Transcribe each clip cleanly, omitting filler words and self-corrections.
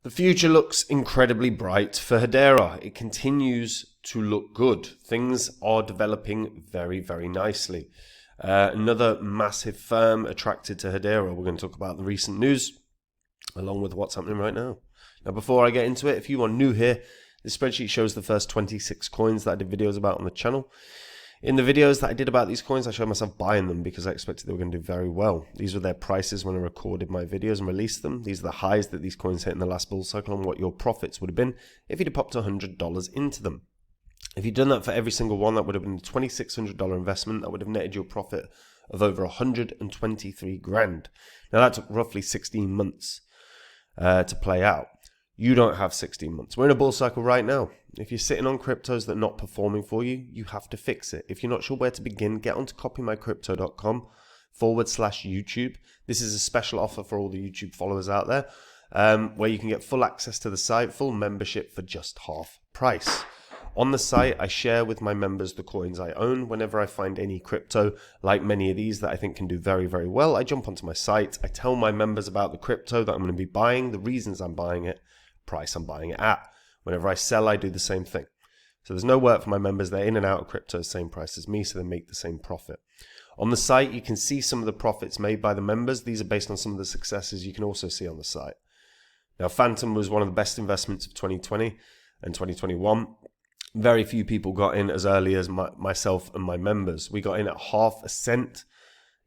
The future looks incredibly bright for Hedera. It continues to look good. Things are developing very, very nicely. Another massive firm attracted to Hedera. We're going to talk about the recent news along with what's happening right now. Now, before I get into it, if you are new here, this spreadsheet shows the first 26 coins that I did videos about on the channel. In the videos that I did about these coins, I showed myself buying them because I expected they were going to do very well. These were their prices when I recorded my videos and released them. These are the highs that these coins hit in the last bull cycle and what your profits would have been if you'd have popped $100 into them. If you'd done that for every single one, that would have been a $2,600 investment. That would have netted you a profit of over 123 grand. Now that took roughly 16 months to play out. You don't have 16 months. We're in a bull cycle right now. If you're sitting on cryptos that are not performing for you, you have to fix it. If you're not sure where to begin, get onto copymycrypto.com/YouTube. This is a special offer for all the YouTube followers out there, where you can get full access to the site, full membership for just half price. On the site, I share with my members the coins I own. Whenever I find any crypto, like many of these, that I think can do very, very well, I jump onto my site. I tell my members about the crypto that I'm going to be buying, the reasons I'm buying it, price I'm buying it at. Whenever I sell, I do the same thing. So there's no work for my members. They're in and out of crypto, same price as me, so they make the same profit. On the site, you can see some of the profits made by the members. These are based on some of the successes you can also see on the site. Now, Phantom was one of the best investments of 2020 and 2021. Very few people got in as early as myself and my members. We got in at half a cent.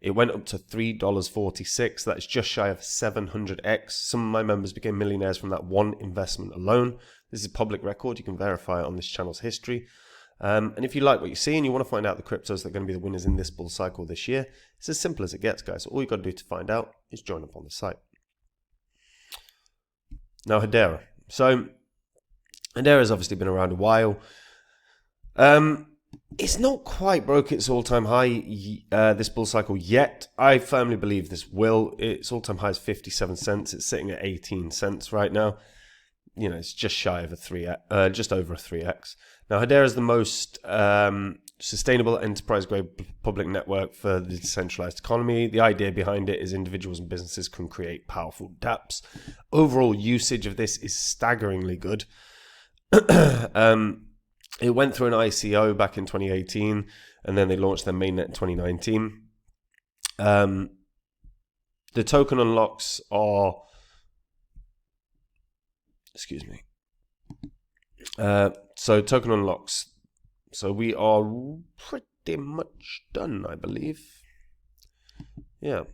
It went up to $3.46. That's just shy of 700x. Some of my members became millionaires from that one investment alone. This is public record. You can verify it on this channel's history. And if you like what you see and you want to find out the cryptos that are going to be the winners in this bull cycle this year, it's as simple as it gets, guys. All you've got to do to find out is join up on the site. Now, Hedera. So, Hedera has obviously been around a while. It's not quite broke its all-time high this bull cycle yet. I firmly believe this will. Its all-time high is 57 cents. It's sitting at 18 cents right now. You know, it's just shy of just over a 3x. Now, Hedera is the most sustainable enterprise-grade public network for the decentralized economy. The idea behind it is individuals and businesses can create powerful dApps. Overall usage of this is staggeringly good. It went through an ICO back in 2018, and then they launched their mainnet in 2019. The token unlocks are... Excuse me. So token unlocks. So we are pretty much done, I believe. Yeah.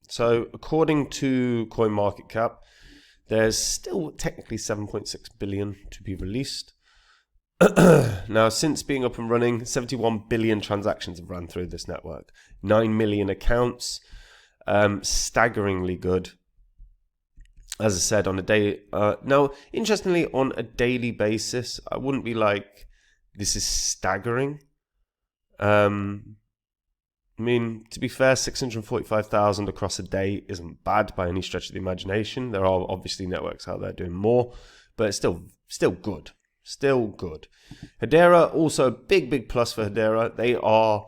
So according to CoinMarketCap, there's still technically 7.6 billion to be released. Now, since being up and running, 71 billion transactions have run through this network. 9 million accounts. Staggeringly good. As I said, on a day. Now, interestingly, on a daily basis, I wouldn't be like, this is staggering. I mean, to be fair, 645,000 across a day isn't bad by any stretch of the imagination. There are obviously networks out there doing more, but it's still good. Still good. Hedera, also a big plus for Hedera. They are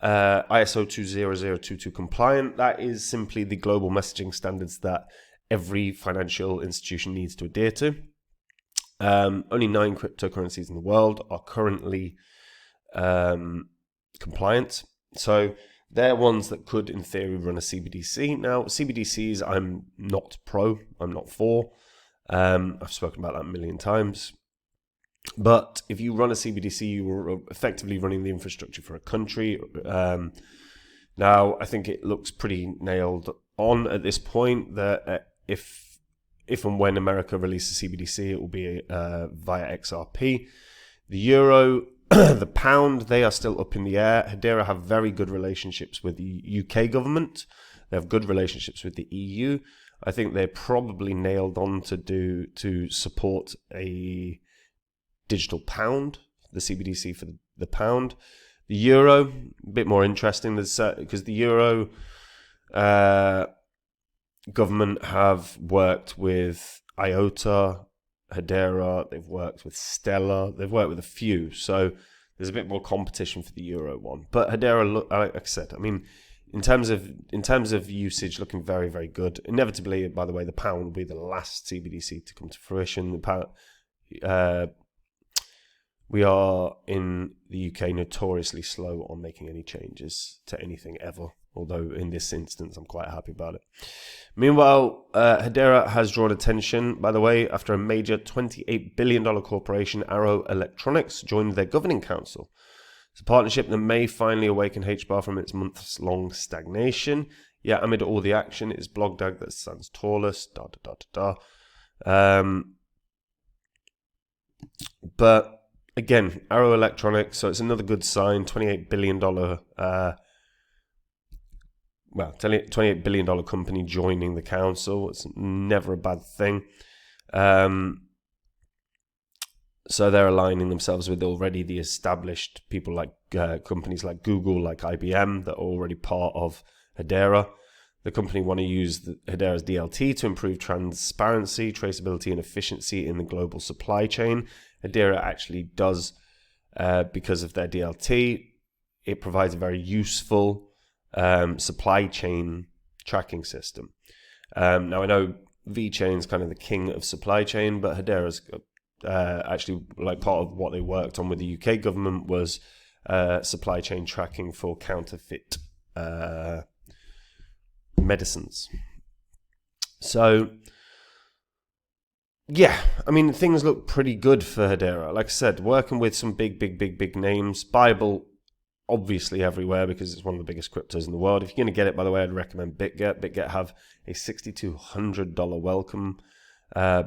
ISO 20022 compliant. That is simply the global messaging standards that every financial institution needs to adhere to. Only 9 cryptocurrencies in the world are currently compliant. So they're ones that could, in theory, run a CBDC. Now, CBDCs, I'm not pro. I'm not for. I've spoken about that a million times. But if you run a CBDC, you are effectively running the infrastructure for a country. Now, I think it looks pretty nailed on at this point that if and when America releases CBDC, it will be via XRP. The euro, the pound, they are still up in the air. Hedera have very good relationships with the UK government. They have good relationships with the EU. I think they're probably nailed on to support a digital pound, the CBDC for the pound. The euro, a bit more interesting because the euro government have worked with IOTA, Hedera, they've worked with Stellar, they've worked with a few, so there's a bit more competition for the euro one. But Hedera, like I said, I mean, in terms of usage, looking very, very good. Inevitably, by the way, the pound will be the last CBDC to come to fruition. The pound, we are in the UK notoriously slow on making any changes to anything ever. Although in this instance, I'm quite happy about it. Meanwhile, Hedera has drawn attention, by the way, after a major $28 billion corporation, Arrow Electronics, joined their governing council. It's a partnership that may finally awaken HBAR from its months-long stagnation. Yeah, amid all the action, it is Blogdag that stands tallest, But again, Arrow Electronics, so it's another good sign, $28 billion $28 billion company joining the council. It's never a bad thing. So they're aligning themselves with already the established people like companies like Google, like IBM, that are already part of Hedera. The company want to use Hedera's DLT to improve transparency, traceability, and efficiency in the global supply chain. Hedera actually does, because of their DLT, it provides a very useful supply chain tracking system. Now I know VeChain's kind of the king of supply chain, but Hedera's actually, like, part of what they worked on with the UK government was supply chain tracking for counterfeit medicines. So yeah, I mean, things look pretty good for Hedera. Like I said, working with some big names. Bible, obviously everywhere because it's one of the biggest cryptos in the world. If you're going to get it, by the way, I'd recommend BitGet. BitGet have a $6,200 welcome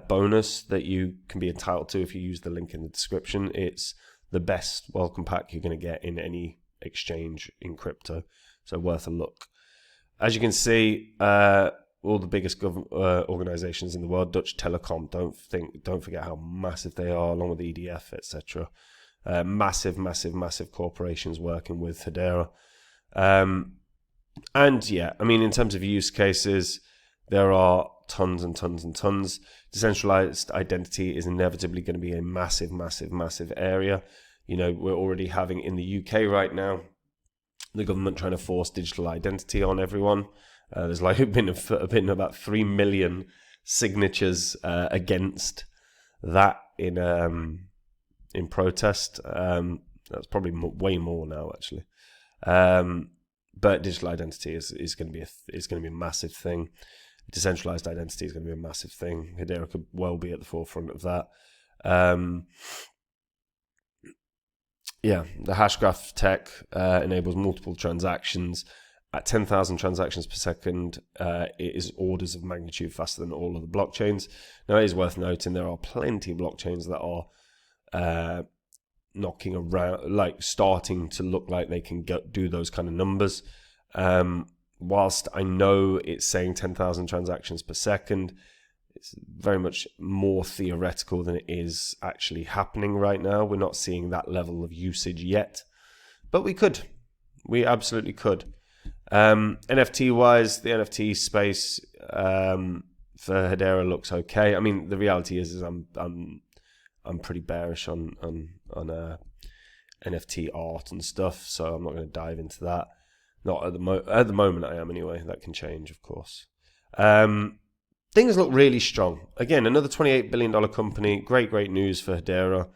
bonus that you can be entitled to if you use the link in the description. It's the best welcome pack you're going to get in any exchange in crypto, so worth a look. As you can see, all the biggest organizations in the world, Dutch Telecom, don't forget how massive they are, along with EDF, etc. Massive corporations working with Hedera. And yeah, I mean, in terms of use cases, there are tons and tons. Decentralized identity is inevitably going to be a massive area. You know, we're already having in the UK right now, the government trying to force digital identity on everyone. There's like been about 3 million signatures against that in protest. That's probably way more now, actually. But digital identity is going to be a massive thing. Decentralized identity is going to be a massive thing. Hedera could well be at the forefront of that. Yeah, the Hashgraph tech enables multiple transactions at 10,000 transactions per second. It is orders of magnitude faster than all of the blockchains. Now, it is worth noting there are plenty of blockchains that are knocking around, like starting to look like they can do those kind of numbers. Whilst I know it's saying 10,000 transactions per second, it's very much more theoretical than it is actually happening right now. We're not seeing that level of usage yet, but we could. We absolutely could. NFT wise, the NFT space for Hedera looks okay. I mean, the reality is I'm pretty bearish on NFT art and stuff, so I'm not going to dive into that. Not at the moment I am anyway. That can change, of course. Things look really strong. Again, another $28 billion company. Great news for Hedera.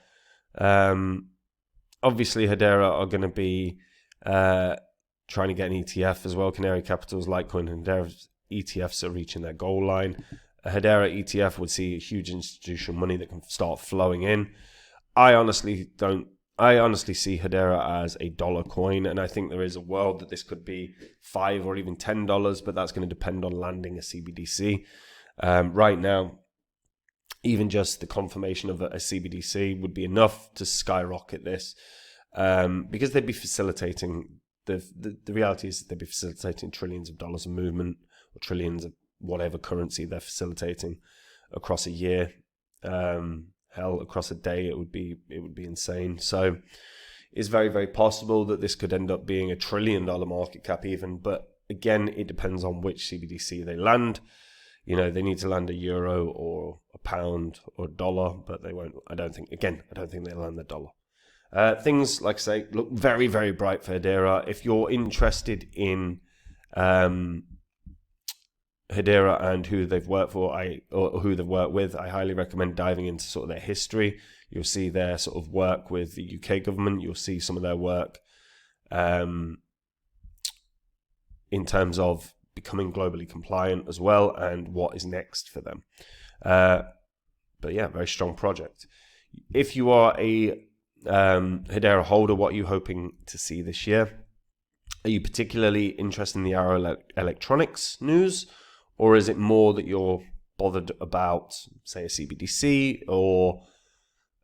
Obviously, Hedera are going to be trying to get an ETF as well. Canary Capital's Litecoin and Hedera ETFs are reaching their goal line. A Hedera ETF would see huge institutional money that can start flowing in. I honestly see Hedera as a dollar coin, and I think there is a world that this could be $5 or even $10, but that's going to depend on landing a CBDC. Right now, even just the confirmation of a CBDC would be enough to skyrocket this, because they'd be facilitating the reality is they'd be facilitating trillions of dollars of movement, or trillions of whatever currency they're facilitating across a year. Hell, across a day, it would be insane. So it's very possible that this could end up being a $1 trillion market cap even. But again, it depends on which CBDC they land. You know, they need to land a euro or a pound or a dollar, but they won't. I don't think they'll land the dollar. Things, like I say, look very bright for Hedera. If you're interested in Hedera and who they've worked for, or who they've worked with, I highly recommend diving into sort of their history. You'll see their sort of work with the UK government. You'll see some of their work in terms of becoming globally compliant as well, and what is next for them. But yeah, very strong project. If you are a Hedera holder, what are you hoping to see this year? Are you particularly interested in the Arrow Electronics news, or is it more that you're bothered about, say, a CBDC or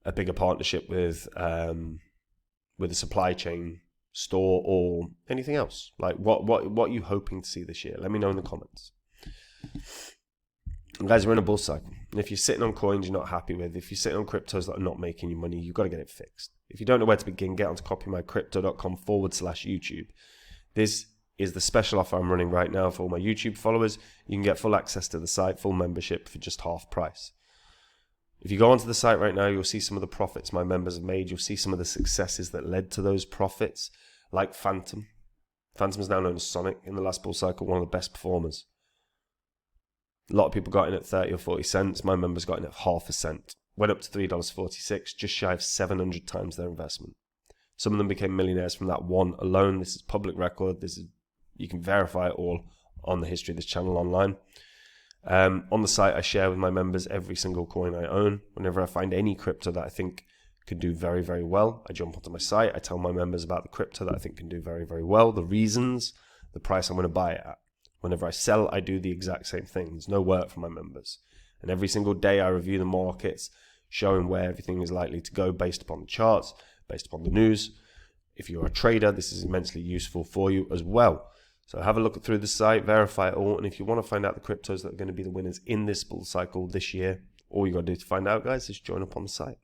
a bigger partnership with a supply chain store or anything else? Like, what are you hoping to see this year? Let me know in the comments. Guys, we're in a bull cycle. And if you're sitting on coins you're not happy with, if you're sitting on cryptos that are not making you money, you've got to get it fixed. If you don't know where to begin, get onto copymycrypto.com/YouTube. This is the special offer I'm running right now for all my YouTube followers. You can get full access to the site, full membership for just half price. If you go onto the site right now, you'll see some of the profits my members have made. You'll see some of the successes that led to those profits, like Phantom. Phantom is now known as Sonic. In the last bull cycle, one of the best performers. A lot of people got in at 30 or 40 cents. My members got in at half a cent. Went up to $3.46, just shy of 700 times their investment. Some of them became millionaires from that one alone. This is public record. You can verify it all on the history of this channel online. On the site, I share with my members every single coin I own. Whenever I find any crypto that I think could do very, very well, I jump onto my site. I tell my members about the crypto that I think can do very, very well, the reasons, the price I'm going to buy it at. Whenever I sell, I do the exact same thing. There's no work for my members. And every single day I review the markets, showing where everything is likely to go based upon the charts, based upon the news. If you're a trader, this is immensely useful for you as well. So have a look through the site, verify it all. And if you want to find out the cryptos that are going to be the winners in this bull cycle this year, all you got to do to find out, guys, is join up on the site.